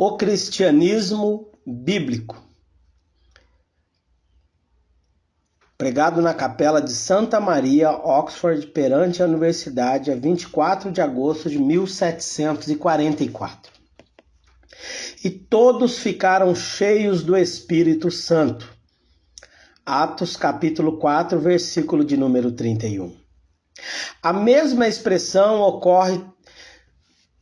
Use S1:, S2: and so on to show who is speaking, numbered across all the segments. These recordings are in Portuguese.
S1: O cristianismo bíblico. Pregado na capela de Santa Maria, Oxford, perante a Universidade, a 24 de agosto de 1744. E todos ficaram cheios do Espírito Santo. Atos capítulo 4, versículo de número 31. A mesma expressão ocorre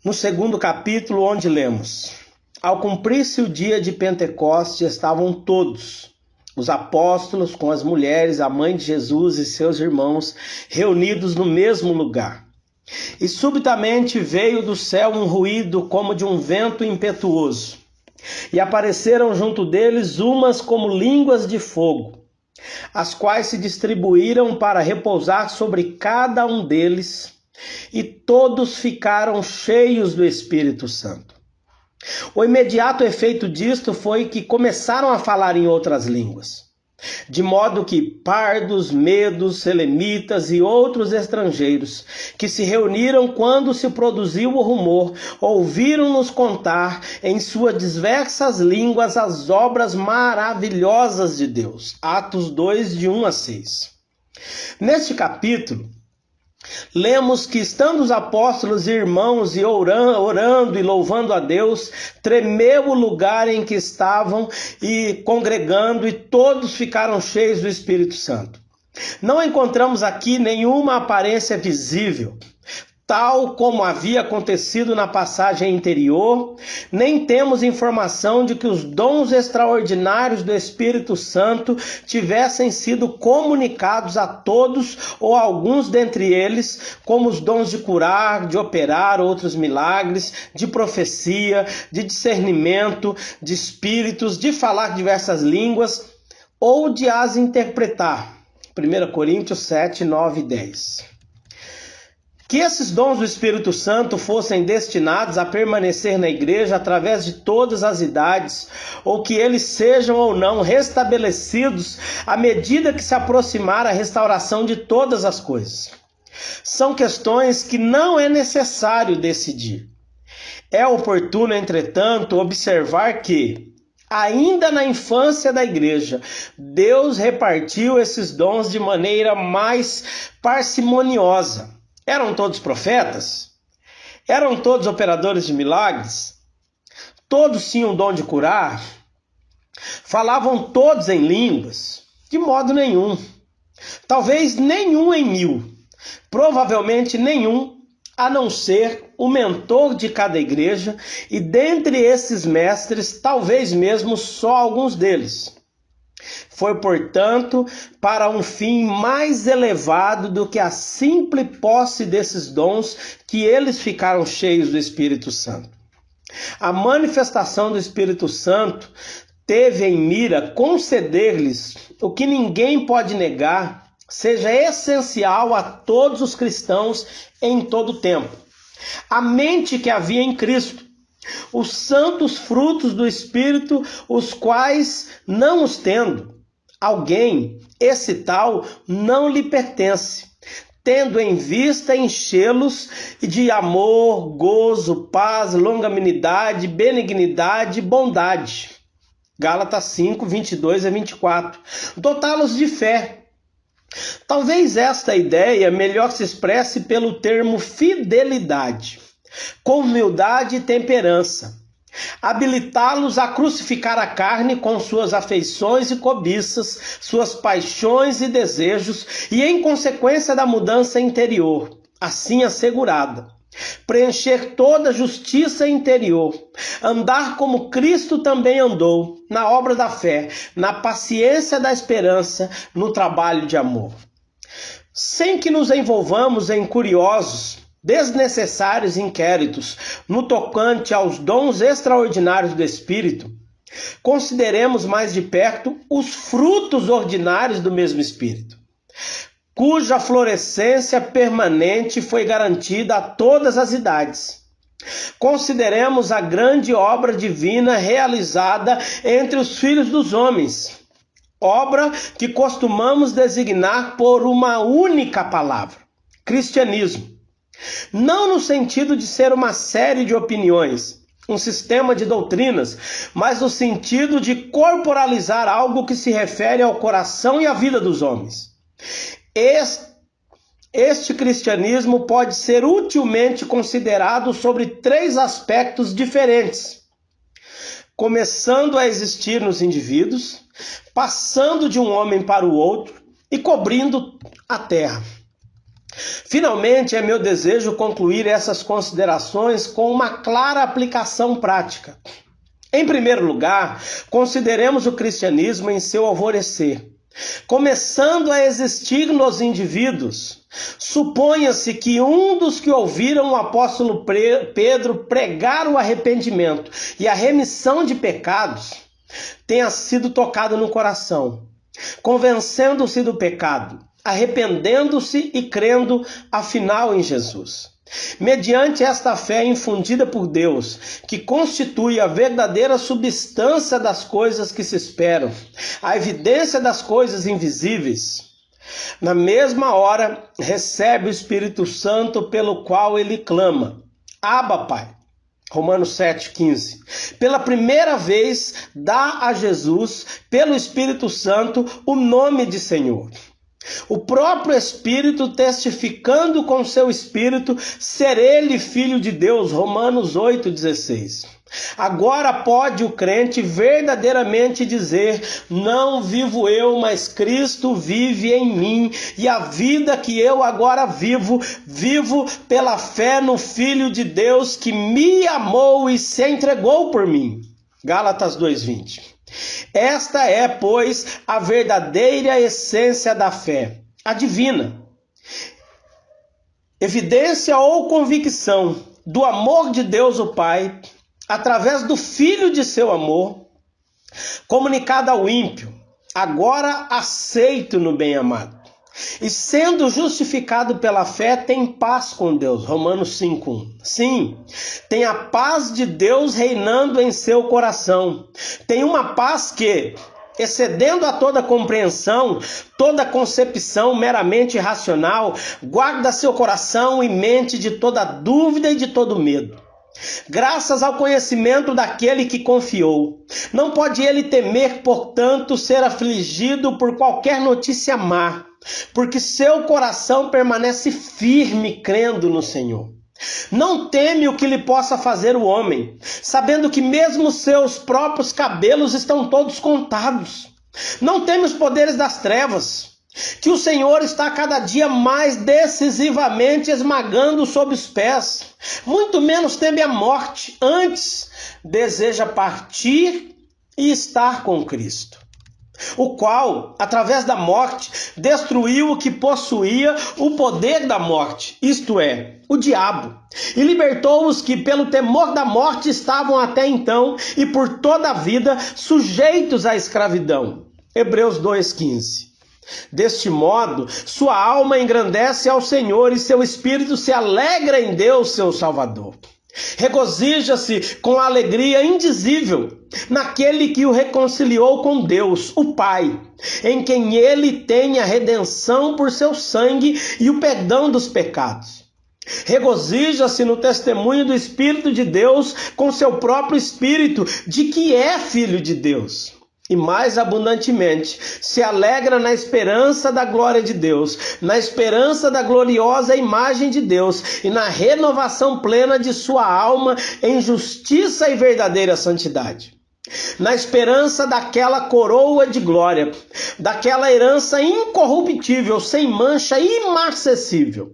S1: no segundo capítulo, onde lemos: ao cumprir-se o dia de Pentecostes, estavam todos, os apóstolos com as mulheres, a mãe de Jesus e seus irmãos, reunidos no mesmo lugar. E subitamente veio do céu um ruído como de um vento impetuoso, e apareceram junto deles umas como línguas de fogo, as quais se distribuíram para repousar sobre cada um deles, e todos ficaram cheios do Espírito Santo. O imediato efeito disto foi que começaram a falar em outras línguas, de modo que pardos, medos, selemitas e outros estrangeiros, que se reuniram quando se produziu o rumor, ouviram-nos contar em suas diversas línguas as obras maravilhosas de Deus. Atos 2, de 1 a 6. Neste capítulo, lemos que, estando os apóstolos e irmãos e orando e louvando a Deus, tremeu o lugar em que estavam e congregando, e todos ficaram cheios do Espírito Santo. Não encontramos aqui nenhuma aparência visível, tal como havia acontecido na passagem anterior, nem temos informação de que os dons extraordinários do Espírito Santo tivessem sido comunicados a todos ou a alguns dentre eles, como os dons de curar, de operar outros milagres, de profecia, de discernimento, de espíritos, de falar diversas línguas ou de as interpretar. 1 Coríntios 7, 9 e 10. Que esses dons do Espírito Santo fossem destinados a permanecer na igreja através de todas as idades, ou que eles sejam ou não restabelecidos à medida que se aproximar a restauração de todas as coisas, são questões que não é necessário decidir. É oportuno, entretanto, observar que, ainda na infância da igreja, Deus repartiu esses dons de maneira mais parcimoniosa. Eram todos profetas? Eram todos operadores de milagres? Todos tinham o dom de curar? Falavam todos em línguas? De modo nenhum. Talvez nenhum em 1000. Provavelmente nenhum, a não ser o mentor de cada igreja, e dentre esses mestres, talvez mesmo só alguns deles. Foi, portanto, para um fim mais elevado do que a simples posse desses dons que eles ficaram cheios do Espírito Santo. A manifestação do Espírito Santo teve em mira conceder-lhes o que ninguém pode negar, seja essencial a todos os cristãos em todo o tempo: a mente que havia em Cristo, os santos frutos do Espírito, os quais, não os tendo alguém, esse tal não lhe pertence, tendo em vista enchê-los de amor, gozo, paz, longanimidade, benignidade e bondade. Gálatas 5, 22 a 24. Dotá-los de fé. Talvez esta ideia melhor se expresse pelo termo fidelidade, com humildade e temperança. Habilitá-los a crucificar a carne com suas afeições e cobiças, suas paixões e desejos, e em consequência da mudança interior, assim assegurada, preencher toda a justiça interior, andar como Cristo também andou, na obra da fé, na paciência da esperança, no trabalho de amor. Sem que nos envolvamos em curiosos, desnecessários inquéritos no tocante aos dons extraordinários do Espírito, consideremos mais de perto os frutos ordinários do mesmo Espírito, cuja florescência permanente foi garantida a todas as idades. Consideremos a grande obra divina realizada entre os filhos dos homens, obra que costumamos designar por uma única palavra: cristianismo. Não no sentido de ser uma série de opiniões, um sistema de doutrinas, mas no sentido de corporalizar algo que se refere ao coração e à vida dos homens. Este cristianismo pode ser utilmente considerado sobre 3 aspectos diferentes, começando a existir nos indivíduos, passando de um homem para o outro e cobrindo a terra. Finalmente, é meu desejo concluir essas considerações com uma clara aplicação prática. Em primeiro lugar, consideremos o cristianismo em seu alvorecer. Começando a existir nos indivíduos, suponha-se que um dos que ouviram o apóstolo Pedro pregar o arrependimento e a remissão de pecados tenha sido tocado no coração, convencendo-se do pecado, arrependendo-se e crendo afinal em Jesus. Mediante esta fé infundida por Deus, que constitui a verdadeira substância das coisas que se esperam, a evidência das coisas invisíveis, na mesma hora recebe o Espírito Santo, pelo qual ele clama: Abba, Pai. Romanos 7,15. Pela primeira vez dá a Jesus, pelo Espírito Santo, o nome de Senhor. O próprio Espírito testificando com seu Espírito ser ele filho de Deus, Romanos 8,16. Agora pode o crente verdadeiramente dizer: não vivo eu, mas Cristo vive em mim, e a vida que eu agora vivo, vivo pela fé no Filho de Deus que me amou e se entregou por mim. Gálatas 2,20. Esta é, pois, a verdadeira essência da fé, a divina. Evidência ou convicção do amor de Deus o Pai, através do Filho de seu amor, comunicado ao ímpio, agora aceito no bem-amado. E sendo justificado pela fé, tem paz com Deus. Romanos 5,1. Sim, tem a paz de Deus reinando em seu coração. Tem uma paz que, excedendo a toda compreensão, toda concepção meramente racional, guarda seu coração e mente de toda dúvida e de todo medo. Graças ao conhecimento daquele que confiou. Não pode ele temer, portanto, ser afligido por qualquer notícia má, porque seu coração permanece firme crendo no Senhor. Não teme o que lhe possa fazer o homem, sabendo que mesmo seus próprios cabelos estão todos contados. Não teme os poderes das trevas, que o Senhor está cada dia mais decisivamente esmagando sob os pés. Muito menos teme a morte, antes deseja partir e estar com Cristo, o qual, através da morte, destruiu o que possuía o poder da morte, isto é, o diabo, e libertou os que pelo temor da morte estavam até então e por toda a vida sujeitos à escravidão. Hebreus 2,15. Deste modo, sua alma engrandece ao Senhor e seu espírito se alegra em Deus, seu Salvador. Regozija-se com alegria indizível naquele que o reconciliou com Deus, o Pai, em quem ele tem a redenção por seu sangue e o perdão dos pecados. Regozija-se no testemunho do Espírito de Deus com seu próprio Espírito, de que é filho de Deus. E mais abundantemente, se alegra na esperança da glória de Deus, na esperança da gloriosa imagem de Deus e na renovação plena de sua alma em justiça e verdadeira santidade. Na esperança daquela coroa de glória, daquela herança incorruptível, sem mancha e imarcessível.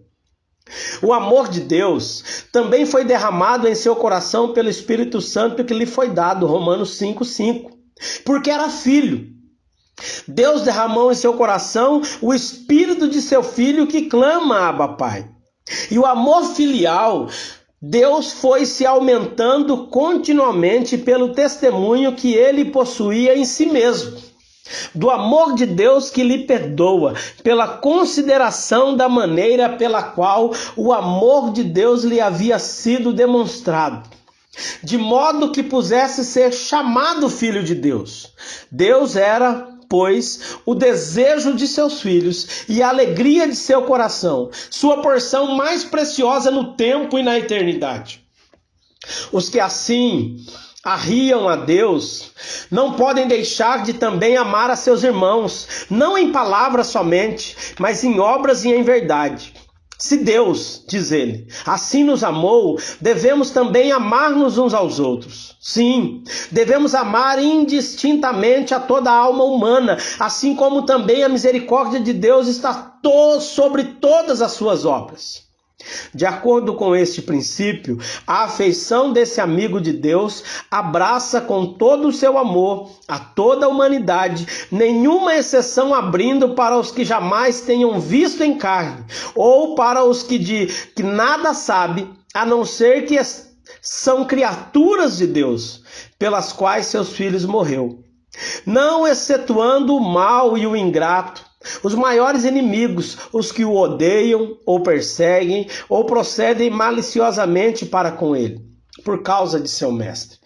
S1: O amor de Deus também foi derramado em seu coração pelo Espírito Santo que lhe foi dado, Romanos 5,5. Porque era filho. Deus derramou em seu coração o espírito de seu filho que clama, Abba, Pai. E o amor filial, Deus foi se aumentando continuamente pelo testemunho que ele possuía em si mesmo. Do amor de Deus que lhe perdoa, pela consideração da maneira pela qual o amor de Deus lhe havia sido demonstrado, de modo que pudesse ser chamado filho de Deus. Deus era, pois, o desejo de seus filhos e a alegria de seu coração, sua porção mais preciosa no tempo e na eternidade. Os que assim arriam a Deus não podem deixar de também amar a seus irmãos, não em palavras somente, mas em obras e em verdade. Se Deus, diz ele, assim nos amou, devemos também amar-nos uns aos outros. Sim, devemos amar indistintamente a toda a alma humana, assim como também a misericórdia de Deus está sobre todas as suas obras. De acordo com este princípio, a afeição desse amigo de Deus abraça com todo o seu amor a toda a humanidade, nenhuma exceção abrindo para os que jamais tenham visto em carne, ou para os que nada sabem, a não ser que são criaturas de Deus, pelas quais seus filhos morreu. Não excetuando o mau e o ingrato, os maiores inimigos, os que o odeiam, ou perseguem, ou procedem maliciosamente para com ele, por causa de seu mestre.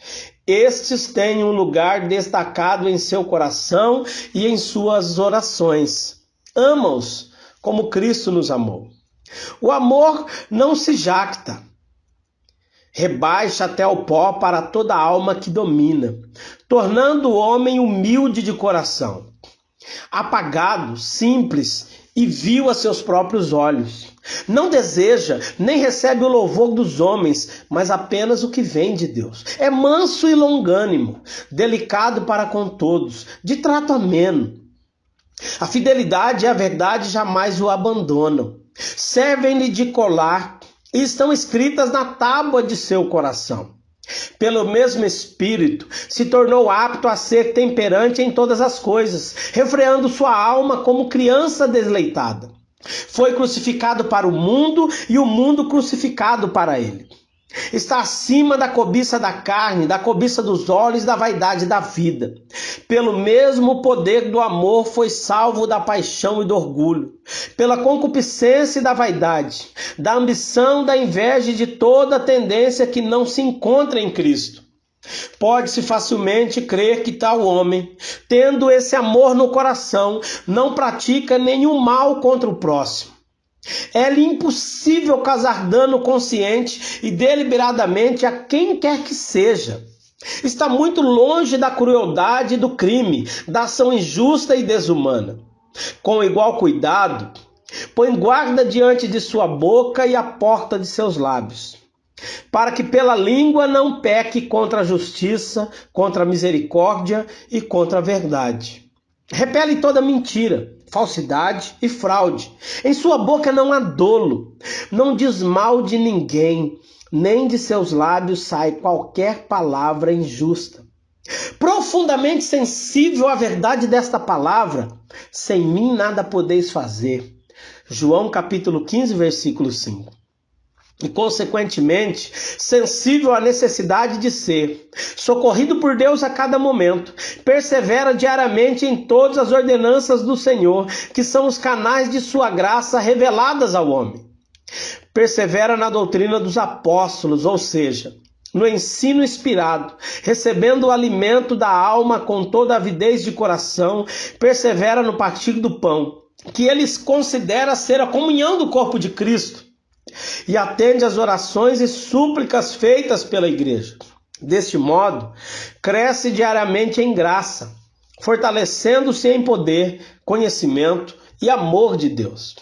S1: Estes têm um lugar destacado em seu coração e em suas orações. Ama-os como Cristo nos amou. O amor não se jacta, rebaixa até o pó para toda a alma que domina, tornando o homem humilde de coração, apagado, simples e vil a seus próprios olhos. Não deseja, nem recebe o louvor dos homens, mas apenas o que vem de Deus. É manso e longânimo, delicado para com todos, de trato ameno. A fidelidade e a verdade jamais o abandonam. Servem-lhe de colar e estão escritas na tábua de seu coração. Pelo mesmo Espírito, se tornou apto a ser temperante em todas as coisas, refreando sua alma como criança desleitada. Foi crucificado para o mundo e o mundo crucificado para ele. Está acima da cobiça da carne, da cobiça dos olhos, da vaidade da vida. Pelo mesmo poder do amor foi salvo da paixão e do orgulho, pela concupiscência e da vaidade, da ambição, da inveja e de toda tendência que não se encontra em Cristo. Pode-se facilmente crer que tal homem, tendo esse amor no coração, não pratica nenhum mal contra o próximo. É-lhe impossível causar dano consciente e deliberadamente a quem quer que seja. Está muito longe da crueldade e do crime, da ação injusta e desumana. Com igual cuidado, põe guarda diante de sua boca e a porta de seus lábios, para que pela língua não peque contra a justiça, contra a misericórdia e contra a verdade. Repele toda mentira, falsidade e fraude. Em sua boca não há dolo, não diz mal de ninguém, nem de seus lábios sai qualquer palavra injusta. Profundamente sensível à verdade desta palavra, sem mim nada podeis fazer. João capítulo 15, versículo 5. E, consequentemente, sensível à necessidade de ser socorrido por Deus a cada momento, persevera diariamente em todas as ordenanças do Senhor, que são os canais de sua graça reveladas ao homem. Persevera na doutrina dos apóstolos, ou seja, no ensino inspirado, recebendo o alimento da alma com toda a avidez de coração, persevera no partir do pão, que eles consideram ser a comunhão do corpo de Cristo, e atende às orações e súplicas feitas pela igreja. Deste modo, cresce diariamente em graça, fortalecendo-se em poder, conhecimento e amor de Deus.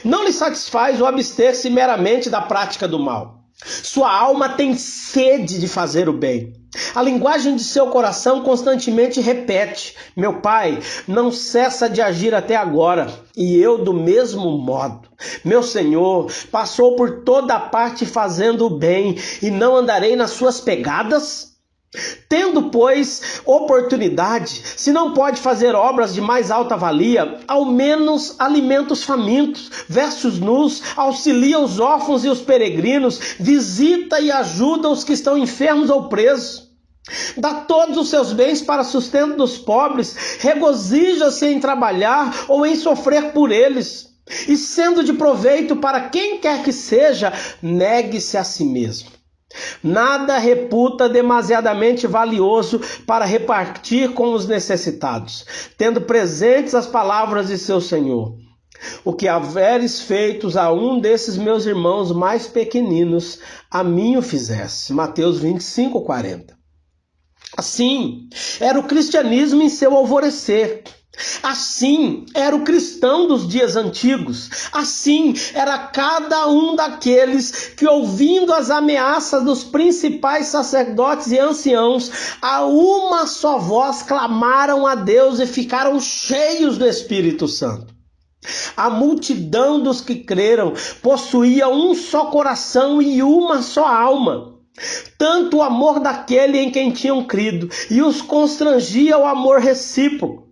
S1: Não lhe satisfaz o abster-se meramente da prática do mal. Sua alma tem sede de fazer o bem. A linguagem de seu coração constantemente repete: meu Pai não cessa de agir até agora, e eu do mesmo modo. Meu Senhor passou por toda a parte fazendo o bem, e não andarei nas suas pegadas? Tendo, pois, oportunidade, se não pode fazer obras de mais alta valia, ao menos alimenta os famintos, veste os nus, auxilia os órfãos e os peregrinos, visita e ajuda os que estão enfermos ou presos. Dá todos os seus bens para sustento dos pobres, regozija-se em trabalhar ou em sofrer por eles. E sendo de proveito para quem quer que seja, negue-se a si mesmo. Nada reputa demasiadamente valioso para repartir com os necessitados, tendo presentes as palavras de seu Senhor. O que haveres feito a um desses meus irmãos mais pequeninos, a mim o fizesse. Mateus 25:40. Assim era o cristianismo em seu alvorecer. Assim era o cristão dos dias antigos. Assim era cada um daqueles que, ouvindo as ameaças dos principais sacerdotes e anciãos, a uma só voz clamaram a Deus e ficaram cheios do Espírito Santo. A multidão dos que creram possuía um só coração e uma só alma. Tanto o amor daquele em quem tinham crido e os constrangia o amor recíproco.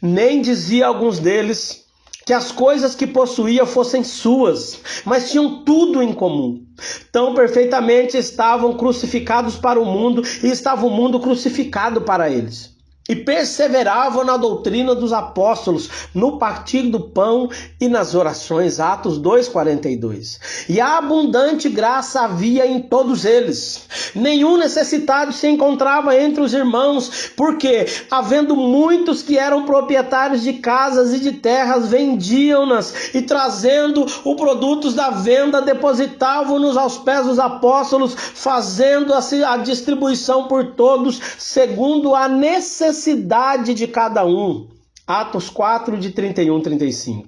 S1: Nem dizia alguns deles que as coisas que possuía fossem suas, mas tinham tudo em comum. Tão perfeitamente estavam crucificados para o mundo e estava o mundo crucificado para eles. E perseveravam na doutrina dos apóstolos, no partir do pão e nas orações. Atos 2:42. E a abundante graça havia em todos eles. Nenhum necessitado se encontrava entre os irmãos, porque, havendo muitos que eram proprietários de casas e de terras, vendiam-nas e, trazendo os produtos da venda, depositavam-nos aos pés dos apóstolos, fazendo a distribuição por todos, segundo a necessidade de cada um. Atos 4, de 31-35.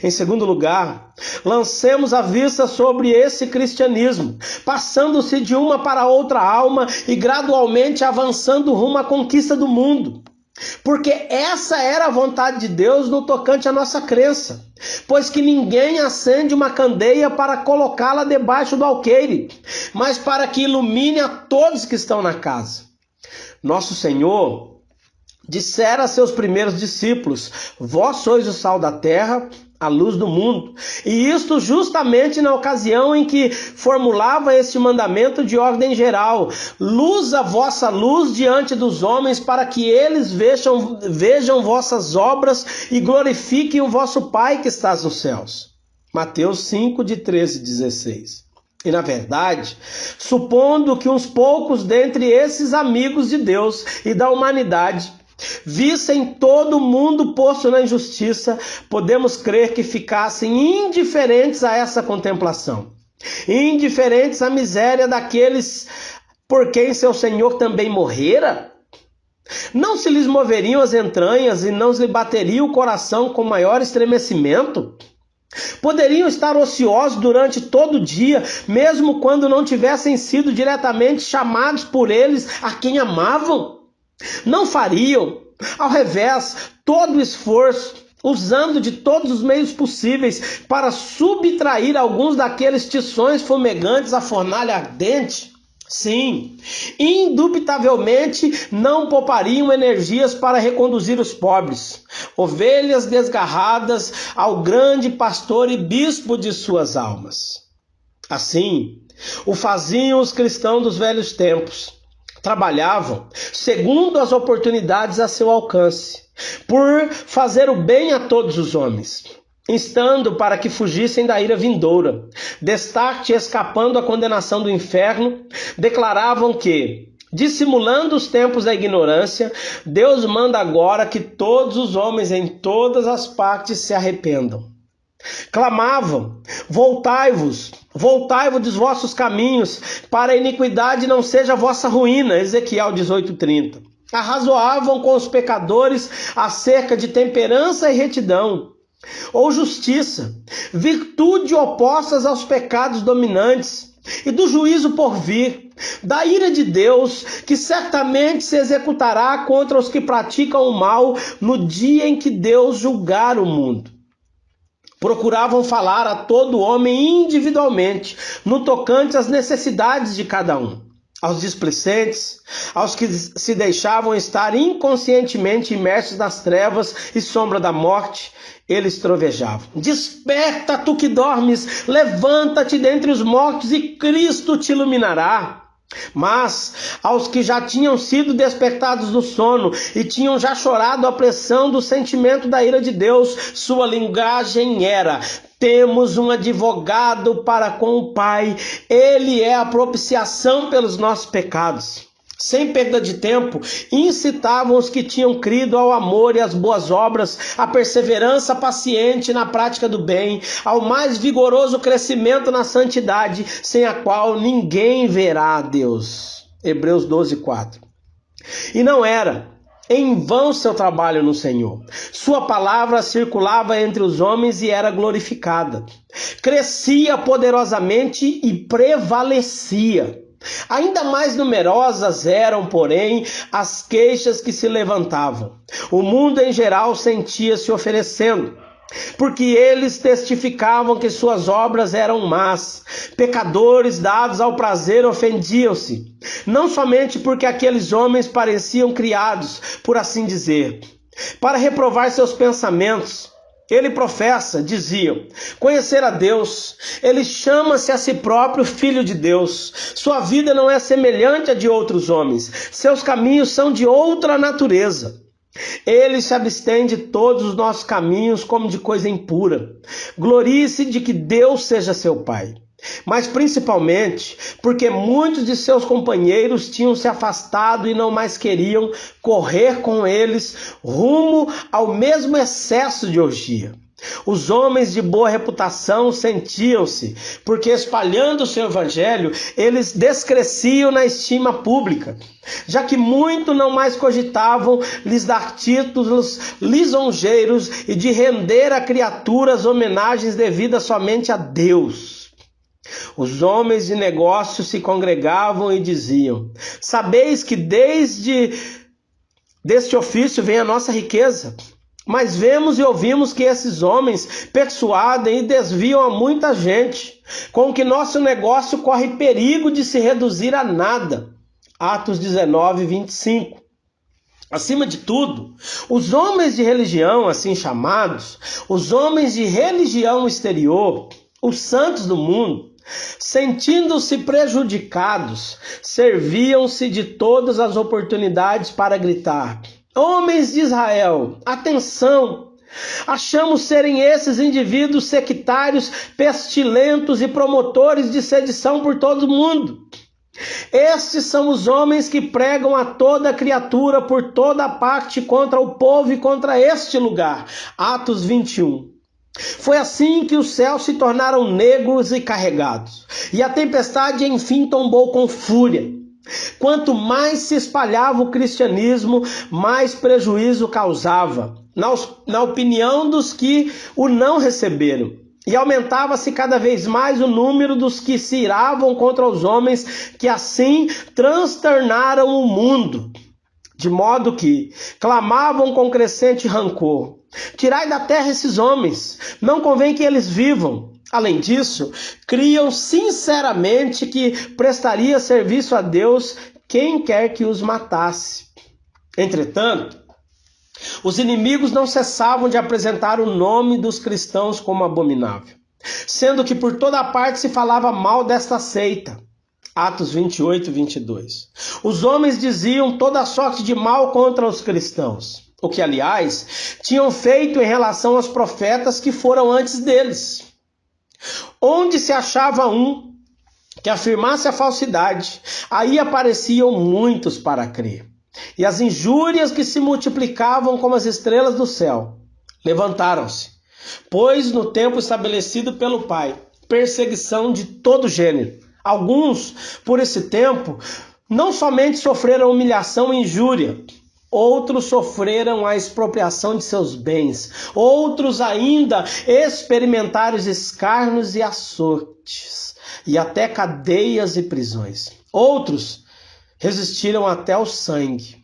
S1: Em segundo lugar, lancemos a vista sobre esse cristianismo, passando-se de uma para outra alma e gradualmente avançando rumo à conquista do mundo. Porque essa era a vontade de Deus no tocante à nossa crença. Pois que ninguém acende uma candeia para colocá-la debaixo do alqueire, mas para que ilumine a todos que estão na casa. Nosso Senhor dissera a seus primeiros discípulos: vós sois o sal da terra, a luz do mundo. E isto justamente na ocasião em que formulava este mandamento de ordem geral: luz a vossa luz diante dos homens, para que eles vejam vossas obras e glorifiquem o vosso Pai que estás nos céus. Mateus 5, de 13-16. E na verdade, supondo que uns poucos dentre esses amigos de Deus e da humanidade vissem todo mundo posto na injustiça, podemos crer que ficassem indiferentes a essa contemplação, indiferentes à miséria daqueles por quem seu Senhor também morrera. Não se lhes moveriam as entranhas e não lhe bateria o coração com maior estremecimento? Poderiam estar ociosos durante todo o dia, mesmo quando não tivessem sido diretamente chamados por eles a quem amavam? Não fariam, ao revés, todo o esforço, usando de todos os meios possíveis para subtrair alguns daqueles tições fumegantes à fornalha ardente? Sim, indubitavelmente não poupariam energias para reconduzir os pobres, ovelhas desgarradas, ao grande pastor e bispo de suas almas. Assim, o faziam os cristãos dos velhos tempos. Trabalhavam segundo as oportunidades a seu alcance, por fazer o bem a todos os homens, instando para que fugissem da ira vindoura. Destarte escapando à condenação do inferno, declaravam que, dissimulando os tempos da ignorância, Deus manda agora que todos os homens em todas as partes se arrependam. Clamavam: voltai-vos dos vossos caminhos, para a iniquidade não seja a vossa ruína. Ezequiel 18:30. Arrazoavam com os pecadores acerca de temperança e retidão, ou justiça, virtude opostas aos pecados dominantes, e do juízo por vir, da ira de Deus, que certamente se executará contra os que praticam o mal no dia em que Deus julgar o mundo. Procuravam falar a todo homem individualmente, no tocante às necessidades de cada um. Aos displicentes, aos que se deixavam estar inconscientemente imersos nas trevas e sombra da morte, eles trovejavam: desperta, tu que dormes, levanta-te dentre os mortos e Cristo te iluminará. Mas aos que já tinham sido despertados do sono e tinham já chorado a pressão do sentimento da ira de Deus, sua linguagem era: temos um advogado para com o Pai, ele é a propiciação pelos nossos pecados. sem perda de tempo, incitavam os que tinham crido ao amor e às boas obras, à perseverança paciente na prática do bem, ao mais vigoroso crescimento na santidade, sem a qual ninguém verá a Deus. Hebreus 12:4. E não era em vão seu trabalho no Senhor. Sua palavra circulava entre os homens e era glorificada. Crescia poderosamente e prevalecia. Ainda mais numerosas eram, porém, as queixas que se levantavam. O mundo em geral sentia-se oferecendo, porque eles testificavam que suas obras eram más. Pecadores dados ao prazer ofendiam-se, não somente porque aqueles homens pareciam criados, por assim dizer, para reprovar seus pensamentos. Ele professa, diziam, conhecer a Deus. Ele chama-se a si próprio Filho de Deus. Sua vida não é semelhante à de outros homens. Seus caminhos são de outra natureza. Ele se abstém de todos os nossos caminhos como de coisa impura. Glorie-se de que Deus seja seu Pai. Mas principalmente porque muitos de seus companheiros tinham se afastado e não mais queriam correr com eles rumo ao mesmo excesso de orgia. Os homens de boa reputação sentiam-se, porque espalhando o seu evangelho, eles descresciam na estima pública, já que muito não mais cogitavam lhes dar títulos lisonjeiros e de render a criaturas homenagens devidas somente a Deus. Os homens de negócio se congregavam e diziam: sabeis que deste ofício vem a nossa riqueza. Mas vemos e ouvimos que esses homens persuadem e desviam a muita gente, com que nosso negócio corre perigo de se reduzir a nada. Atos 19:25. Acima de tudo, os homens de religião, assim chamados, os homens de religião exterior, os santos do mundo, sentindo-se prejudicados, serviam-se de todas as oportunidades para gritar: homens de Israel, atenção! Achamos serem esses indivíduos sectários, pestilentos e promotores de sedição por todo o mundo. Estes são os homens que pregam a toda criatura por toda parte contra o povo e contra este lugar. Atos 21. Foi assim que os céus se tornaram negros e carregados, e a tempestade enfim tombou com fúria. Quanto mais se espalhava o cristianismo, mais prejuízo causava, na opinião dos que o não receberam. E aumentava-se cada vez mais o número dos que se iravam contra os homens, que assim transtornaram o mundo, de modo que clamavam com crescente rancor: tirai da terra esses homens, não convém que eles vivam. Além disso, criam sinceramente que prestaria serviço a Deus quem quer que os matasse. Entretanto, os inimigos não cessavam de apresentar o nome dos cristãos como abominável, sendo que por toda parte se falava mal desta seita. Atos 28:22. Os homens diziam toda sorte de mal contra os cristãos, o que, aliás, tinham feito em relação aos profetas que foram antes deles. Onde se achava um que afirmasse a falsidade, aí apareciam muitos para crer. E as injúrias que se multiplicavam como as estrelas do céu levantaram-se, pois no tempo estabelecido pelo Pai, perseguição de todo gênero. Alguns, por esse tempo, não somente sofreram humilhação e injúria, outros sofreram a expropriação de seus bens, outros ainda experimentaram os escárnios e açoites, e até cadeias e prisões. Outros resistiram até o sangue.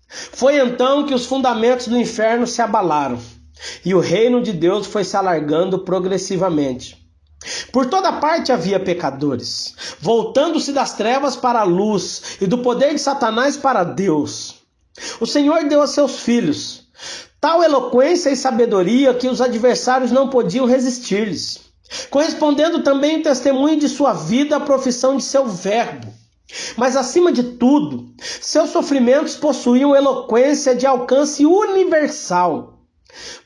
S1: Foi então que os fundamentos do inferno se abalaram, e o reino de Deus foi se alargando progressivamente. Por toda parte havia pecadores, voltando-se das trevas para a luz e do poder de Satanás para Deus. O Senhor deu a seus filhos tal eloquência e sabedoria que os adversários não podiam resistir-lhes, correspondendo também o testemunho de sua vida à profissão de seu verbo. Mas, acima de tudo, seus sofrimentos possuíam eloquência de alcance universal.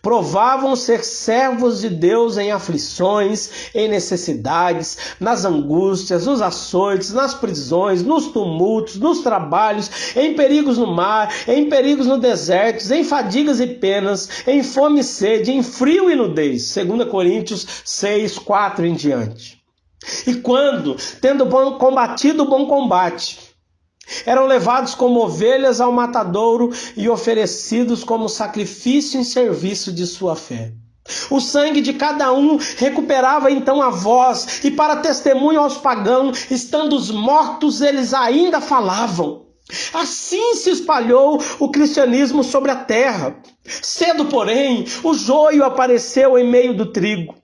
S1: Provavam ser servos de Deus em aflições, em necessidades, nas angústias, nos açoites, nas prisões, nos tumultos, nos trabalhos, em perigos no mar, em perigos no deserto, em fadigas e penas, em fome e sede, em frio e nudez. 2 Coríntios 6, 4 em diante. E quando, tendo combatido o bom combate, eram levados como ovelhas ao matadouro e oferecidos como sacrifício em serviço de sua fé. O sangue de cada um recuperava então a voz, e para testemunho aos pagãos, estando os mortos, eles ainda falavam. Assim se espalhou o cristianismo sobre a terra. Cedo, porém, o joio apareceu em meio do trigo,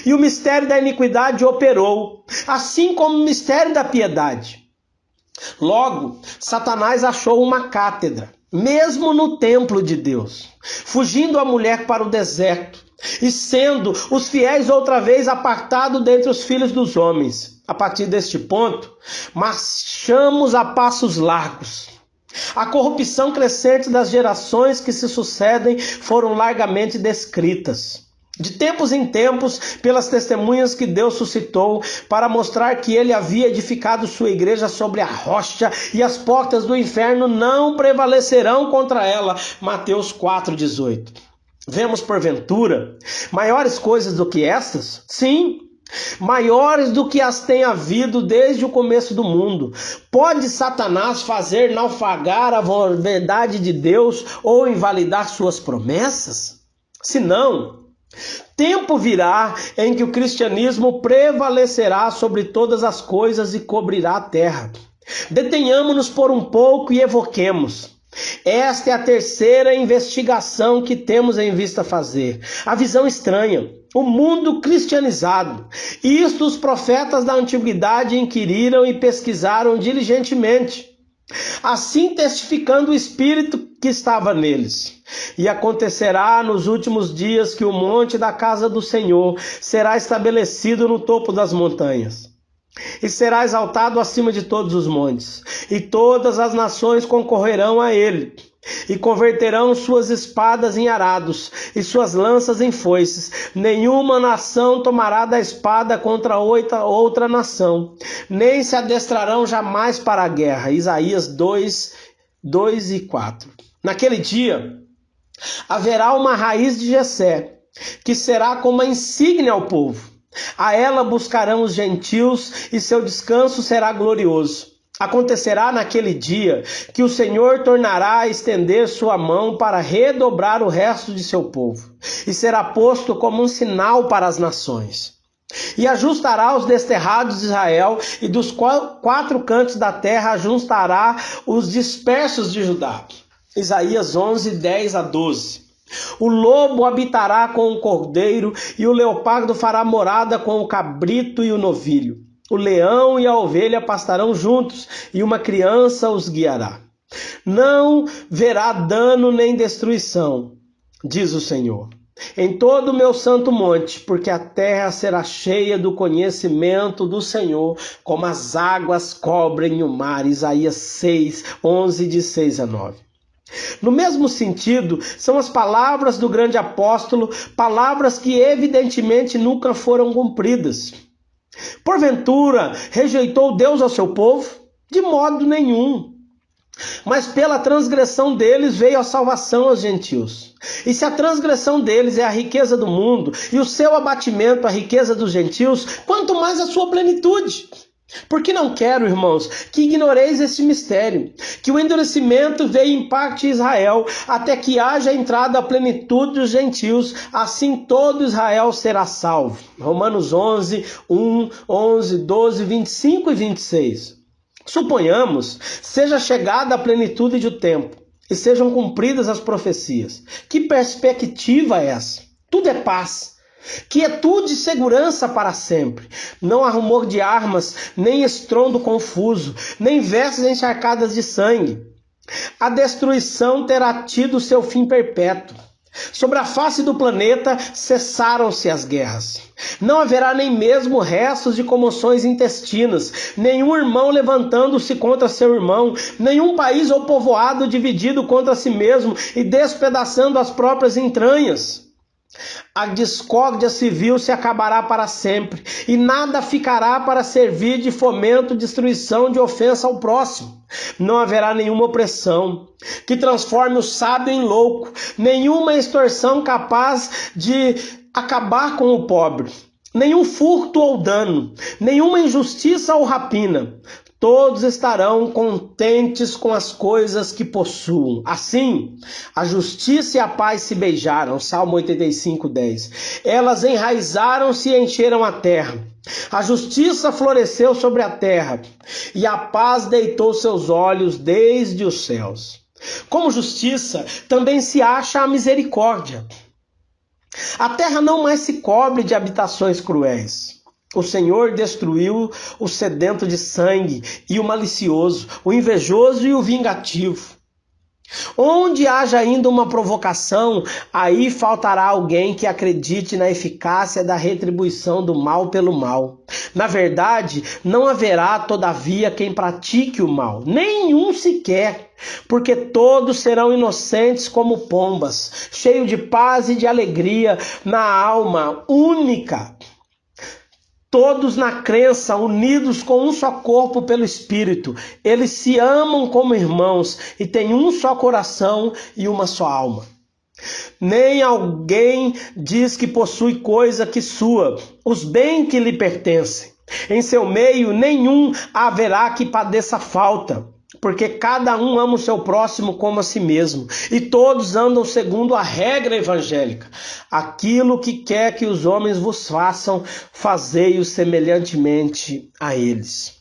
S1: e o mistério da iniquidade operou, assim como o mistério da piedade. Logo, Satanás achou uma cátedra, mesmo no templo de Deus, fugindo a mulher para o deserto, e sendo os fiéis outra vez apartados dentre os filhos dos homens. A partir deste ponto, marchamos a passos largos. A corrupção crescente das gerações que se sucedem foram largamente descritas. De tempos em tempos, pelas testemunhas que Deus suscitou para mostrar que ele havia edificado sua igreja sobre a rocha e as portas do inferno não prevalecerão contra ela. Mateus 4,18. Vemos porventura maiores coisas do que estas? Sim, maiores do que as tem havido desde o começo do mundo. Pode Satanás fazer naufragar a verdade de Deus ou invalidar suas promessas? Se não, tempo virá em que o cristianismo prevalecerá sobre todas as coisas e cobrirá a terra. Detenhamo-nos por um pouco e evoquemos. Esta é a terceira investigação que temos em vista fazer. A visão estranha, o mundo cristianizado. Isto os profetas da antiguidade inquiriram e pesquisaram diligentemente, assim testificando o Espírito que estava neles. E acontecerá nos últimos dias que o monte da casa do Senhor será estabelecido no topo das montanhas, e será exaltado acima de todos os montes, e todas as nações concorrerão a ele, e converterão suas espadas em arados, e suas lanças em foices. Nenhuma nação tomará da espada contra outra nação, nem se adestrarão jamais para a guerra. Isaías 2, 2 e 4. Naquele dia, haverá uma raiz de Jessé, que será como a insígnia ao povo. A ela buscarão os gentios, e seu descanso será glorioso. Acontecerá naquele dia que o Senhor tornará a estender sua mão para redobrar o resto de seu povo, e será posto como um sinal para as nações. E ajustará os desterrados de Israel, e dos 4 cantos da terra ajustará os dispersos de Judá. Isaías 11, 10 a 12. O lobo habitará com o cordeiro, e o leopardo fará morada com o cabrito e o novilho. O leão e a ovelha pastarão juntos, e uma criança os guiará. Não verá dano nem destruição, diz o Senhor, em todo o meu santo monte, porque a terra será cheia do conhecimento do Senhor, como as águas cobrem o mar. Isaías 6, 11, de 6 a 9. No mesmo sentido, são as palavras do grande apóstolo, palavras que evidentemente nunca foram cumpridas. Porventura, rejeitou Deus ao seu povo? De modo nenhum. Mas pela transgressão deles veio a salvação aos gentios. E se a transgressão deles é a riqueza do mundo, e o seu abatimento a riqueza dos gentios, quanto mais a sua plenitude. Porque não quero, irmãos, que ignoreis esse mistério, que o endurecimento veio em parte em Israel, até que haja entrado a plenitude dos gentios, assim todo Israel será salvo. Romanos 11, 1, 11, 12, 25 e 26. Suponhamos, seja chegada a plenitude do tempo, e sejam cumpridas as profecias. Que perspectiva é essa? Tudo é paz. Quietude e segurança para sempre. Não há rumor de armas, nem estrondo confuso, nem vestes encharcadas de sangue. A destruição terá tido seu fim perpétuo. Sobre a face do planeta cessaram-se as guerras. Não haverá nem mesmo restos de comoções intestinas, nenhum irmão levantando-se contra seu irmão, nenhum país ou povoado dividido contra si mesmo e despedaçando as próprias entranhas. A discórdia civil se acabará para sempre, e nada ficará para servir de fomento, destruição, de ofensa ao próximo. Não haverá nenhuma opressão que transforme o sábio em louco, nenhuma extorsão capaz de acabar com o pobre, nenhum furto ou dano, nenhuma injustiça ou rapina. Todos estarão contentes com as coisas que possuam. Assim, a justiça e a paz se beijaram. Salmo 85:10. Elas enraizaram-se e encheram a terra. A justiça floresceu sobre a terra, e a paz deitou seus olhos desde os céus. Como justiça, também se acha a misericórdia. A terra não mais se cobre de habitações cruéis. O Senhor destruiu o sedento de sangue e o malicioso, o invejoso e o vingativo. Onde haja ainda uma provocação, aí faltará alguém que acredite na eficácia da retribuição do mal pelo mal. Na verdade, não haverá, todavia, quem pratique o mal, nenhum sequer, porque todos serão inocentes como pombas, cheios de paz e de alegria na alma única. Todos na crença, unidos com um só corpo pelo Espírito. Eles se amam como irmãos e têm um só coração e uma só alma. Nem alguém diz que possui coisa que sua, os bens que lhe pertencem. Em seu meio, nenhum haverá que padeça falta, porque cada um ama o seu próximo como a si mesmo, e todos andam segundo a regra evangélica. Aquilo que quer que os homens vos façam, fazei-o semelhantemente a eles.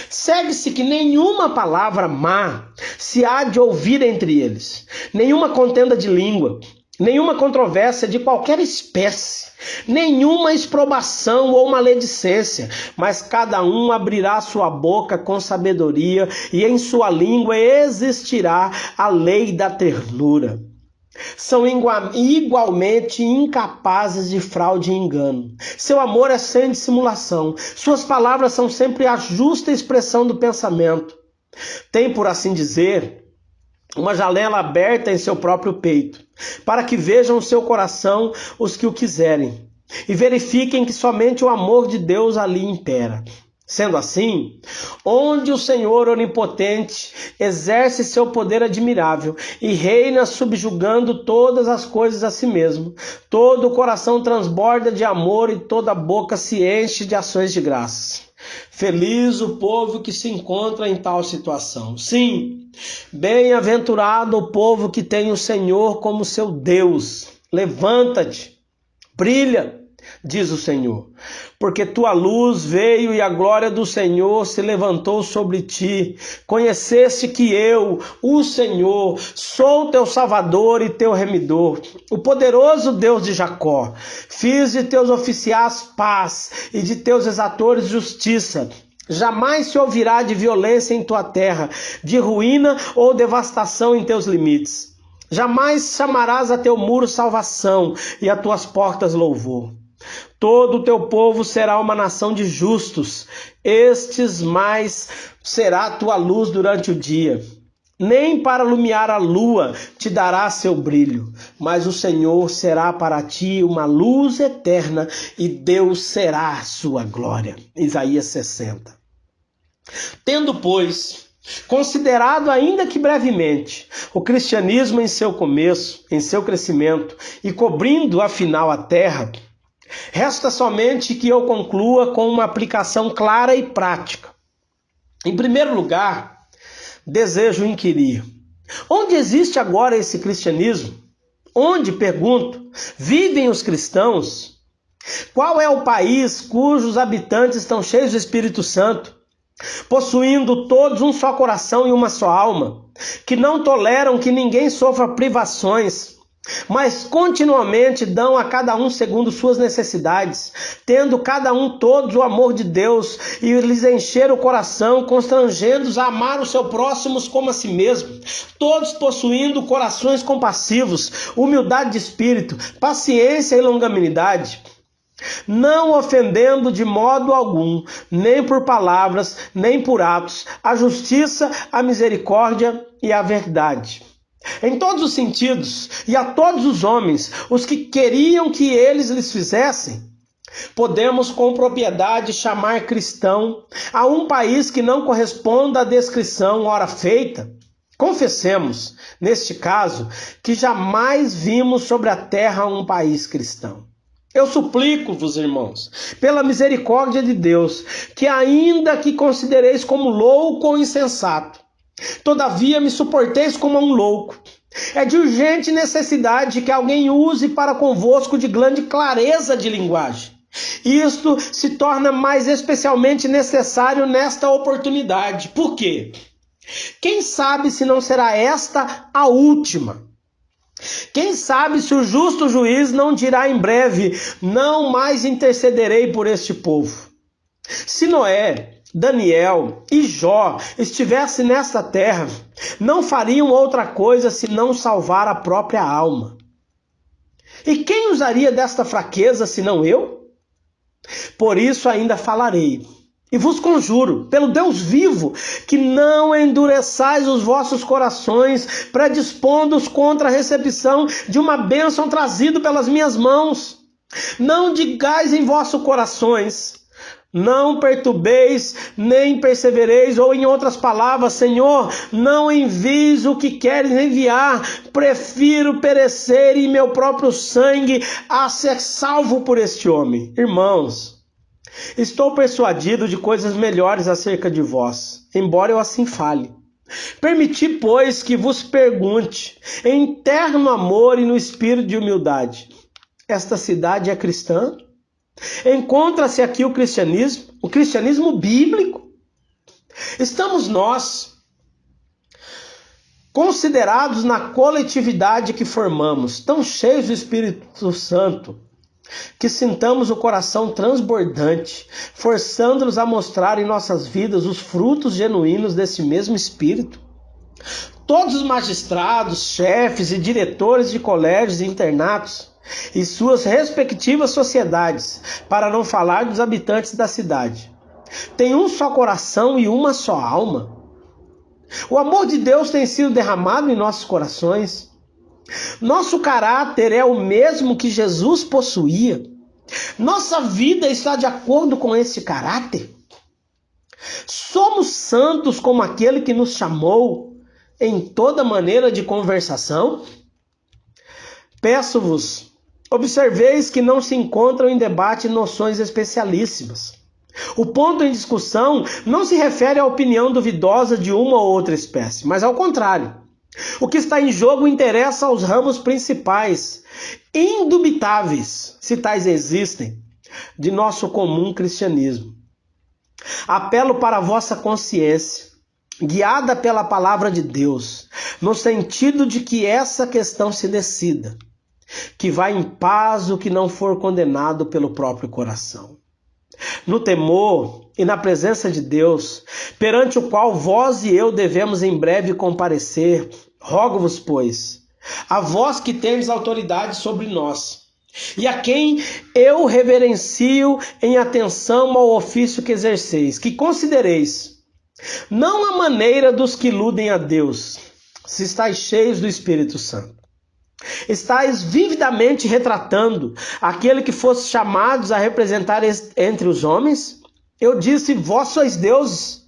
S1: Segue-se que nenhuma palavra má se há de ouvir entre eles, nenhuma contenda de língua, nenhuma controvérsia de qualquer espécie, nenhuma exprobação ou maledicência, mas cada um abrirá sua boca com sabedoria, e em sua língua existirá a lei da ternura. São igualmente incapazes de fraude e engano. Seu amor é sem dissimulação. Suas palavras são sempre a justa expressão do pensamento. Tem, por assim dizer, uma janela aberta em seu próprio peito, para que vejam o seu coração os que o quiserem, e verifiquem que somente o amor de Deus ali impera. Sendo assim, onde o Senhor onipotente exerce seu poder admirável e reina subjugando todas as coisas a si mesmo, todo o coração transborda de amor e toda a boca se enche de ações de graças. Feliz o povo que se encontra em tal situação. Sim, bem-aventurado o povo que tem o Senhor como seu Deus. Levanta-te, brilha, diz o Senhor, porque tua luz veio e a glória do Senhor se levantou sobre ti. Conheceste que eu, o Senhor, sou teu Salvador e teu Remidor, o poderoso Deus de Jacó. Fiz de teus oficiais paz e de teus exatores justiça. Jamais se ouvirá de violência em tua terra, de ruína ou devastação em teus limites. Jamais chamarás a teu muro salvação e a tuas portas louvor. Todo o teu povo será uma nação de justos, estes mais será a tua luz durante o dia. Nem para iluminar a lua te dará seu brilho, mas o Senhor será para ti uma luz eterna e Deus será a sua glória. Isaías 60. Tendo, pois, considerado ainda que brevemente o cristianismo em seu começo, em seu crescimento e cobrindo afinal a terra, resta somente que eu conclua com uma aplicação clara e prática. Em primeiro lugar, desejo inquirir: onde existe agora esse cristianismo? Onde, pergunto, vivem os cristãos? Qual é o país cujos habitantes estão cheios do Espírito Santo, possuindo todos um só coração e uma só alma, que não toleram que ninguém sofra privações, mas continuamente dão a cada um segundo suas necessidades, tendo cada um todos o amor de Deus, e lhes encher o coração, constrangendo-os a amar os seus próximos como a si mesmo, todos possuindo corações compassivos, humildade de espírito, paciência e longanimidade, não ofendendo de modo algum, nem por palavras, nem por atos, a justiça, a misericórdia e a verdade. Em todos os sentidos, e a todos os homens, os que queriam que eles lhes fizessem, podemos com propriedade chamar cristão a um país que não corresponda à descrição ora feita. Confessemos, neste caso, que jamais vimos sobre a terra um país cristão. Eu suplico-vos, irmãos, pela misericórdia de Deus, que ainda que considereis como louco ou insensato, todavia me suporteis como um louco. É de urgente necessidade que alguém use para convosco de grande clareza de linguagem. Isto se torna mais especialmente necessário nesta oportunidade. Por quê? Quem sabe se não será esta a última? Quem sabe se o justo juiz não dirá em breve: não mais intercederei por este povo. Se Noé, Daniel e Jó estivessem nesta terra, não fariam outra coisa senão salvar a própria alma. E quem usaria desta fraqueza senão eu? Por isso ainda falarei. E vos conjuro, pelo Deus vivo, que não endureçais os vossos corações, predispondo-os contra a recepção de uma bênção trazida pelas minhas mãos. Não digais em vossos corações: não perturbeis, nem persevereis, ou em outras palavras: Senhor, não envies o que queres enviar, prefiro perecer em meu próprio sangue a ser salvo por este homem. Irmãos, estou persuadido de coisas melhores acerca de vós, embora eu assim fale. Permiti, pois, que vos pergunte, em terno amor e no espírito de humildade: esta cidade é cristã? Encontra-se aqui o cristianismo bíblico? Estamos nós, considerados na coletividade que formamos, tão cheios do Espírito Santo, que sintamos o coração transbordante, forçando-nos a mostrar em nossas vidas os frutos genuínos desse mesmo Espírito? Todos os magistrados, chefes e diretores de colégios e internatos, e suas respectivas sociedades, para não falar dos habitantes da cidade, têm um só coração e uma só alma. O amor de Deus tem sido derramado em nossos corações. Nosso caráter é o mesmo que Jesus possuía. Nossa vida está de acordo com esse caráter. Somos santos como aquele que nos chamou em toda maneira de conversação? Peço-vos, observeis que não se encontram em debate noções especialíssimas. O ponto em discussão não se refere à opinião duvidosa de uma ou outra espécie, mas ao contrário. O que está em jogo interessa aos ramos principais, indubitáveis, se tais existem, de nosso comum cristianismo. Apelo para a vossa consciência, guiada pela palavra de Deus, no sentido de que essa questão se decida, que vai em paz o que não for condenado pelo próprio coração. No temor e na presença de Deus, perante o qual vós e eu devemos em breve comparecer, rogo-vos, pois, a vós que tendes autoridade sobre nós, e a quem eu reverencio em atenção ao ofício que exerceis, que considereis, não a maneira dos que iludem a Deus, se estáis cheios do Espírito Santo. Estais vividamente retratando aquele que fosse chamados a representar entre os homens? Eu disse: vós sois deuses,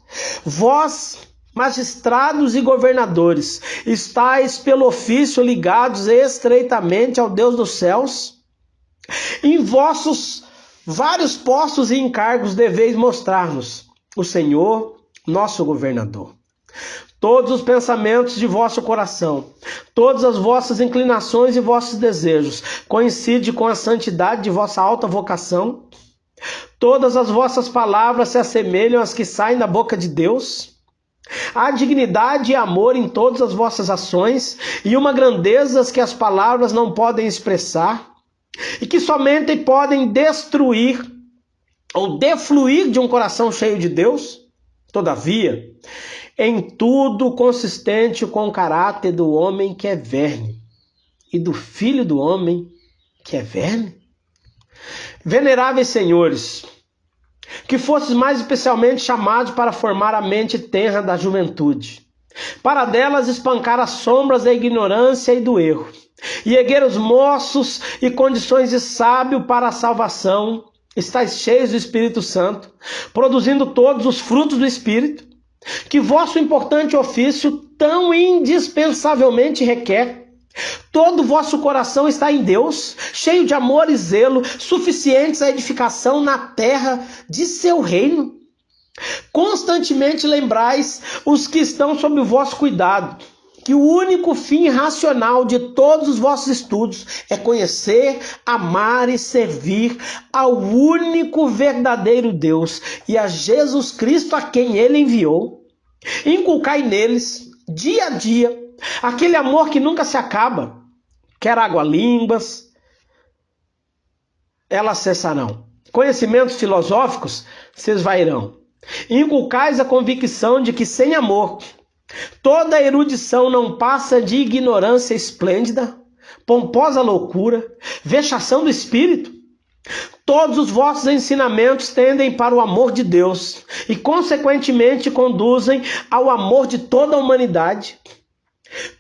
S1: vós, magistrados e governadores, estais pelo ofício ligados estreitamente ao Deus dos céus? Em vossos vários postos e encargos deveis mostrar-nos o Senhor, nosso governador. Todos os pensamentos de vosso coração, todas as vossas inclinações e vossos desejos coincidem com a santidade de vossa alta vocação? Todas as vossas palavras se assemelham às que saem da boca de Deus? Há dignidade e amor em todas as vossas ações, e uma grandeza que as palavras não podem expressar, e que somente podem destruir ou defluir de um coração cheio de Deus. Todavia, em tudo consistente com o caráter do homem que é verme, e do filho do homem que é verme. Veneráveis senhores, que fostes mais especialmente chamados para formar a mente tenra da juventude, para delas espancar as sombras da ignorância e do erro, e erguer os moços e condições de sábio para a salvação, estáis cheios do Espírito Santo, produzindo todos os frutos do Espírito, que vosso importante ofício tão indispensavelmente requer. Todo o vosso coração está em Deus, cheio de amor e zelo, suficientes à edificação na terra de seu reino. Constantemente lembrais os que estão sob o vosso cuidado, que o único fim racional de todos os vossos estudos é conhecer, amar e servir ao único verdadeiro Deus e a Jesus Cristo a quem ele enviou. Inculcai neles, dia a dia, aquele amor que nunca se acaba. Quer água-línguas, elas cessarão. Conhecimentos filosóficos se esvairão. Inculcais a convicção de que sem amor, toda erudição não passa de ignorância esplêndida, pomposa loucura, vexação do espírito. Todos os vossos ensinamentos tendem para o amor de Deus e, consequentemente, conduzem ao amor de toda a humanidade.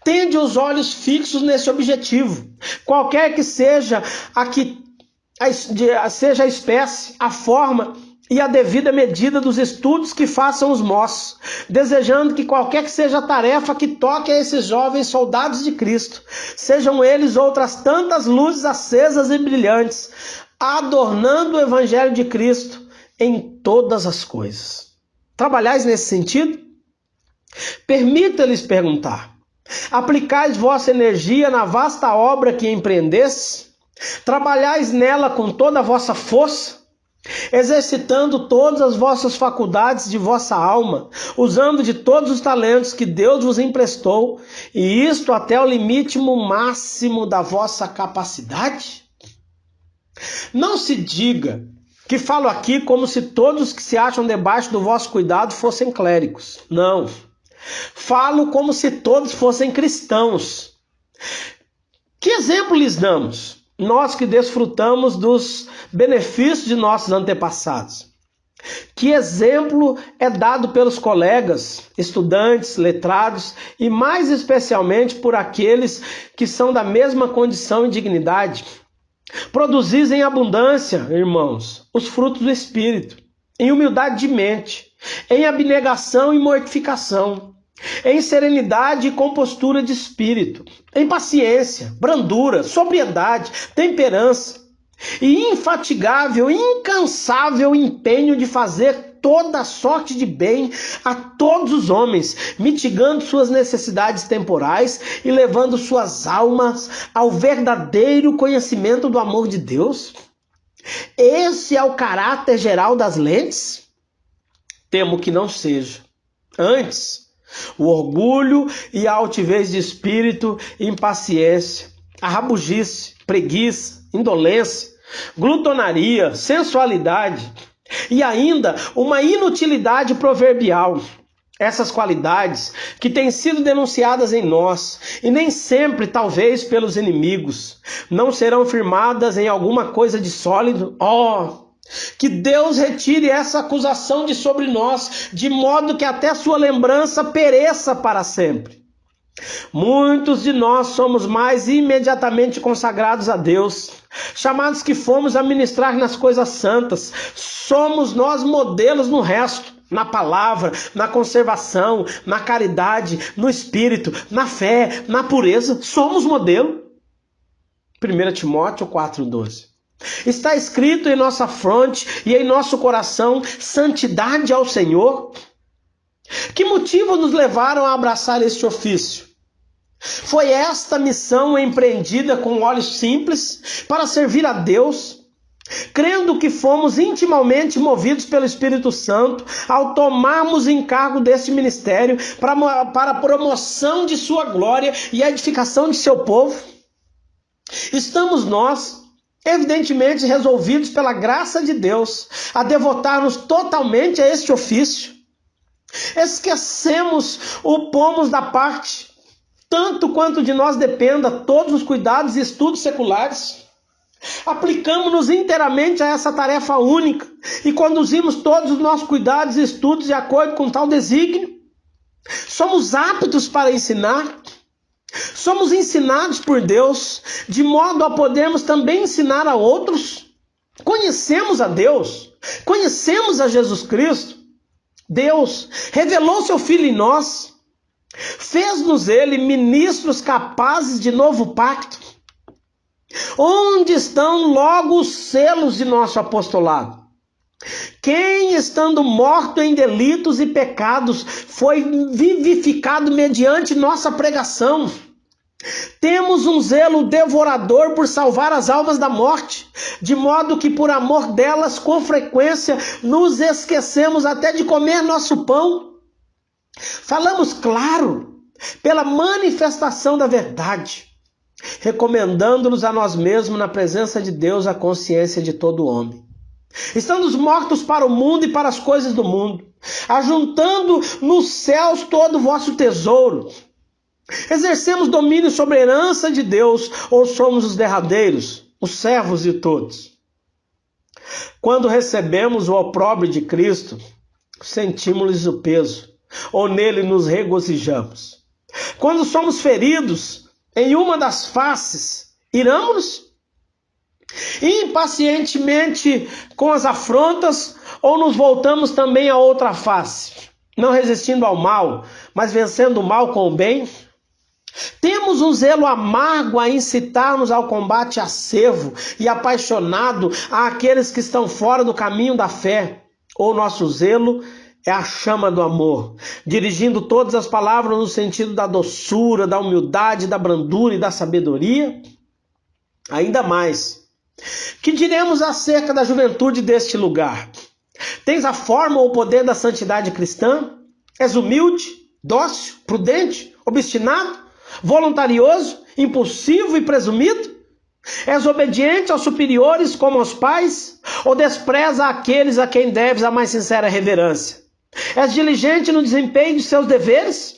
S1: Tende os olhos fixos nesse objetivo, qualquer que seja seja a espécie, a forma e a devida medida dos estudos que façam os moços, desejando que qualquer que seja a tarefa que toque a esses jovens soldados de Cristo, sejam eles outras tantas luzes acesas e brilhantes, adornando o Evangelho de Cristo em todas as coisas. Trabalhais nesse sentido? Permita-lhes perguntar. Aplicais vossa energia na vasta obra que empreendestes? Trabalhais nela com toda a vossa força, exercitando todas as vossas faculdades de vossa alma, usando de todos os talentos que Deus vos emprestou, e isto até o limite máximo da vossa capacidade? Não se diga que falo aqui como se todos que se acham debaixo do vosso cuidado fossem clérigos. Não. Falo como se todos fossem cristãos. Que exemplo lhes damos? Nós que desfrutamos dos benefícios de nossos antepassados. Que exemplo é dado pelos colegas, estudantes, letrados e mais especialmente por aqueles que são da mesma condição e dignidade? Produzis em abundância, irmãos, os frutos do Espírito, em humildade de mente, em abnegação e mortificação, em serenidade e compostura de espírito, em paciência, brandura, sobriedade, temperança e infatigável, incansável empenho de fazer toda sorte de bem a todos os homens, mitigando suas necessidades temporais e levando suas almas ao verdadeiro conhecimento do amor de Deus. Esse é o caráter geral das lentes? Temo que não seja. Antes, o orgulho e a altivez de espírito, impaciência, a rabugice, preguiça, indolência, glutonaria, sensualidade e ainda uma inutilidade proverbial. Essas qualidades que têm sido denunciadas em nós, e nem sempre, talvez, pelos inimigos, não serão firmadas em alguma coisa de sólido? Que Deus retire essa acusação de sobre nós, de modo que até sua lembrança pereça para sempre. Muitos de nós somos mais imediatamente consagrados a Deus, chamados que fomos a ministrar nas coisas santas. Somos nós modelos no resto, na palavra, na conservação, na caridade, no espírito, na fé, na pureza. Somos modelo. 1 Timóteo 4,12. Está escrito em nossa fronte e em nosso coração: santidade ao Senhor. Que motivo nos levaram a abraçar este ofício? Foi esta missão empreendida com olhos simples para servir a Deus? crendo que fomos intimamente movidos pelo Espírito Santo ao tomarmos encargo deste ministério para a promoção de sua glória e a edificação de seu povo. Estamos nós, evidentemente resolvidos pela graça de Deus, a devotar-nos totalmente a este ofício. Esquecemos o pomos da parte, tanto quanto de nós dependa, todos os cuidados e estudos seculares. Aplicamos-nos inteiramente a essa tarefa única e conduzimos todos os nossos cuidados e estudos de acordo com tal desígnio. Somos aptos para ensinar. Somos ensinados por Deus, de modo a podermos também ensinar a outros. Conhecemos a Deus, conhecemos a Jesus Cristo. Deus revelou seu Filho em nós, fez-nos ele ministros capazes de novo pacto. Onde estão logo os selos de nosso apostolado? Quem, estando morto em delitos e pecados, foi vivificado mediante nossa pregação? Temos um zelo devorador por salvar as almas da morte, de modo que por amor delas, com frequência, nos esquecemos até de comer nosso pão. Falamos claro, pela manifestação da verdade, recomendando-nos a nós mesmos na presença de Deus a consciência de todo homem. Estamos mortos para o mundo e para as coisas do mundo, ajuntando nos céus todo o vosso tesouro. Exercemos domínio sobre a herança de Deus, ou somos os derradeiros, os servos de todos? Quando recebemos o opróbrio de Cristo, sentimos-lhes o peso, ou nele nos regozijamos. Quando somos feridos em uma das faces, iramos-nos? Impacientemente com as afrontas, ou nos voltamos também à outra face, não resistindo ao mal, mas vencendo o mal com o bem? Temos um zelo amargo a incitar-nos ao combate acevo e apaixonado àqueles que estão fora do caminho da fé, ou nosso zelo é a chama do amor, dirigindo todas as palavras no sentido da doçura, da humildade, da brandura e da sabedoria? Ainda mais, que diremos acerca da juventude deste lugar? Tens a forma ou o poder da santidade cristã? És humilde, dócil, prudente, obstinado, voluntarioso, impulsivo e presumido? És obediente aos superiores como aos pais? Ou despreza aqueles a quem deves a mais sincera reverência? És diligente no desempenho de seus deveres?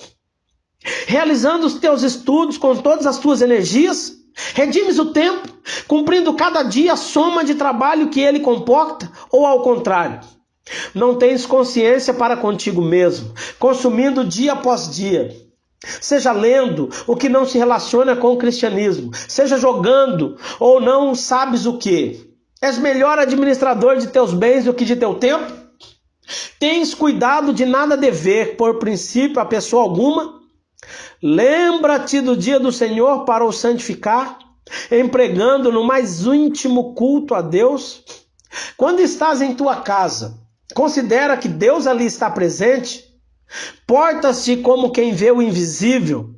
S1: Realizando os teus estudos com todas as tuas energias? Redimes o tempo, cumprindo cada dia a soma de trabalho que ele comporta? Ou ao contrário, não tens consciência para contigo mesmo, consumindo dia após dia? Seja lendo o que não se relaciona com o cristianismo, seja jogando ou não sabes o que. És melhor administrador de teus bens do que de teu tempo? Tens cuidado de nada dever, por princípio, a pessoa alguma? Lembra-te do dia do Senhor para o santificar, empregando no mais íntimo culto a Deus. Quando estás em tua casa, considera que Deus ali está presente? Portas-te como quem vê o invisível?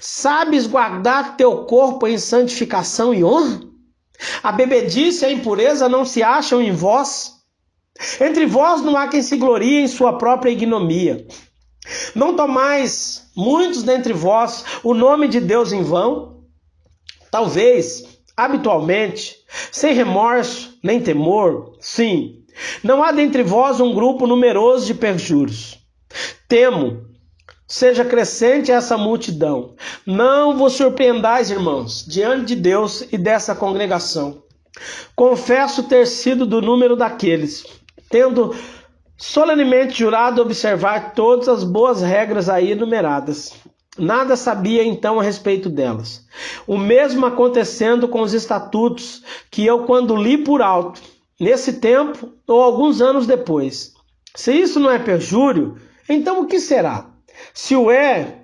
S1: Sabes guardar teu corpo em santificação e honra? A bebedice e a impureza não se acham em vós? Entre vós não há quem se glorie em sua própria ignomia. Não tomais muitos dentre vós o nome de Deus em vão? Talvez, habitualmente, sem remorso nem temor, sim, não há dentre vós um grupo numeroso de perjuros. Temo, seja crescente essa multidão. Não vos surpreendais, irmãos, diante de Deus e dessa congregação. Confesso ter sido do número daqueles, tendo solenemente jurado observar todas as boas regras aí enumeradas. Nada sabia então a respeito delas. O mesmo acontecendo com os estatutos que eu quando li por alto, nesse tempo ou alguns anos depois. Se isso não é perjúrio, então o que será? Se o é,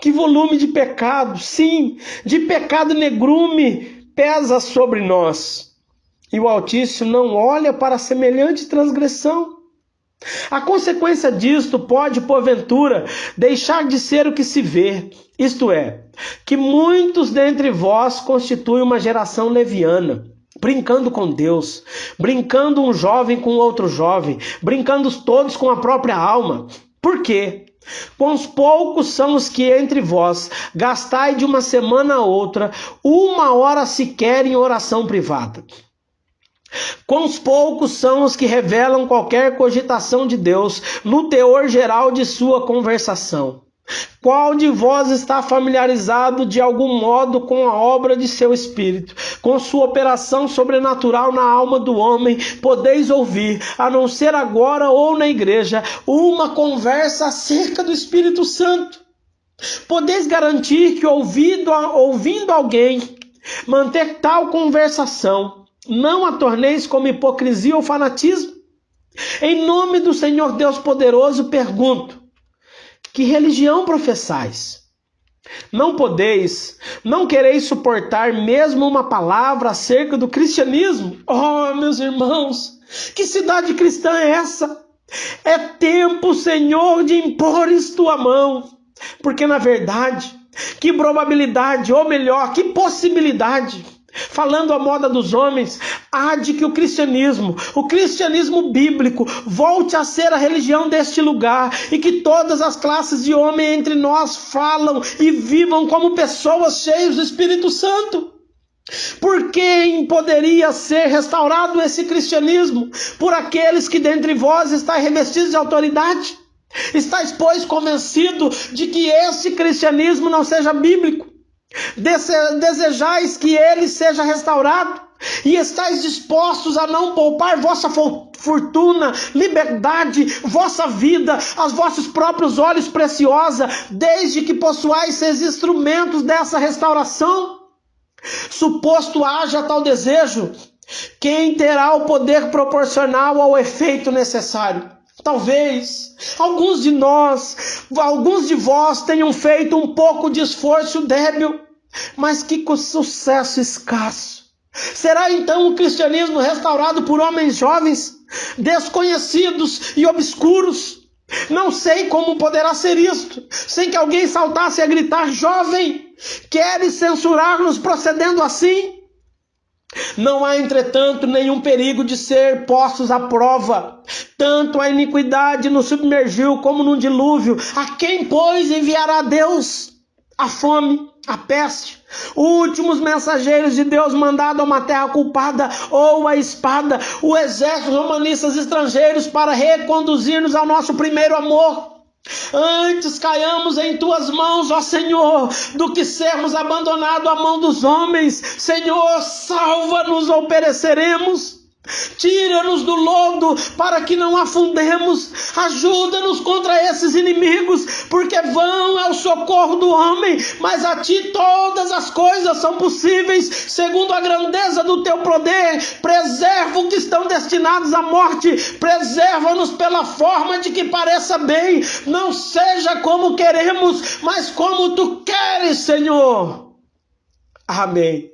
S1: que volume de pecado, sim, de pecado negrume pesa sobre nós. E o Altíssimo não olha para semelhante transgressão. A consequência disto pode, porventura, deixar de ser o que se vê, isto é, que muitos dentre vós constituem uma geração leviana, brincando com Deus, brincando um jovem com outro jovem, brincando todos com a própria alma. Por quê? Quões poucos são os que entre vós gastai de uma semana a outra, 1 hora sequer em oração privada. Quões poucos são os que revelam qualquer cogitação de Deus no teor geral de sua conversação. Qual de vós está familiarizado de algum modo com a obra de seu Espírito, com sua operação sobrenatural na alma do homem? Podeis ouvir, a não ser agora ou na igreja, uma conversa acerca do Espírito Santo. Podeis garantir que ouvindo alguém manter tal conversação, não a torneis como hipocrisia ou fanatismo? Em nome do Senhor Deus poderoso pergunto: que religião professais? Não quereis suportar mesmo uma palavra acerca do cristianismo? Oh, meus irmãos, que cidade cristã é essa? É tempo, Senhor, de impores tua mão, porque na verdade, que probabilidade, ou melhor, que possibilidade, falando à moda dos homens, há de que o cristianismo bíblico, volte a ser a religião deste lugar e que todas as classes de homem entre nós falam e vivam como pessoas cheias do Espírito Santo. Por quem poderia ser restaurado esse cristianismo? Por aqueles que dentre vós estáis revestidos de autoridade? Estáis, pois, convencido de que esse cristianismo não seja bíblico? Desejais que ele seja restaurado e estáis dispostos a não poupar vossa fortuna, liberdade, vossa vida, aos vossos próprios olhos preciosa, desde que possuais esses instrumentos dessa restauração? Suposto haja tal desejo, quem terá o poder proporcional ao efeito necessário? Talvez alguns de vós tenham feito um pouco de esforço débil, mas que com sucesso escasso. Será então o cristianismo restaurado por homens jovens, desconhecidos e obscuros? Não sei como poderá ser isto, sem que alguém saltasse a gritar: jovem, queres censurar-nos procedendo assim? Não há, entretanto, nenhum perigo de ser postos à prova. Tanto a iniquidade nos submergiu como num dilúvio. A quem, pois, enviará Deus? A fome, a peste, últimos mensageiros de Deus mandados a uma terra culpada, ou a espada, o exército romanistas estrangeiros para reconduzir-nos ao nosso primeiro amor. Antes caiamos em tuas mãos, ó Senhor, do que sermos abandonados à mão dos homens. Senhor, salva-nos ou pereceremos. Tira-nos do lodo para que não afundemos. Ajuda-nos contra esses inimigos, porque vão é o socorro do homem, mas a ti todas as coisas são possíveis, segundo a grandeza do teu poder. Preserva os que estão destinados à morte, preserva-nos pela forma de que pareça bem, não seja como queremos, mas como tu queres, Senhor. Amém.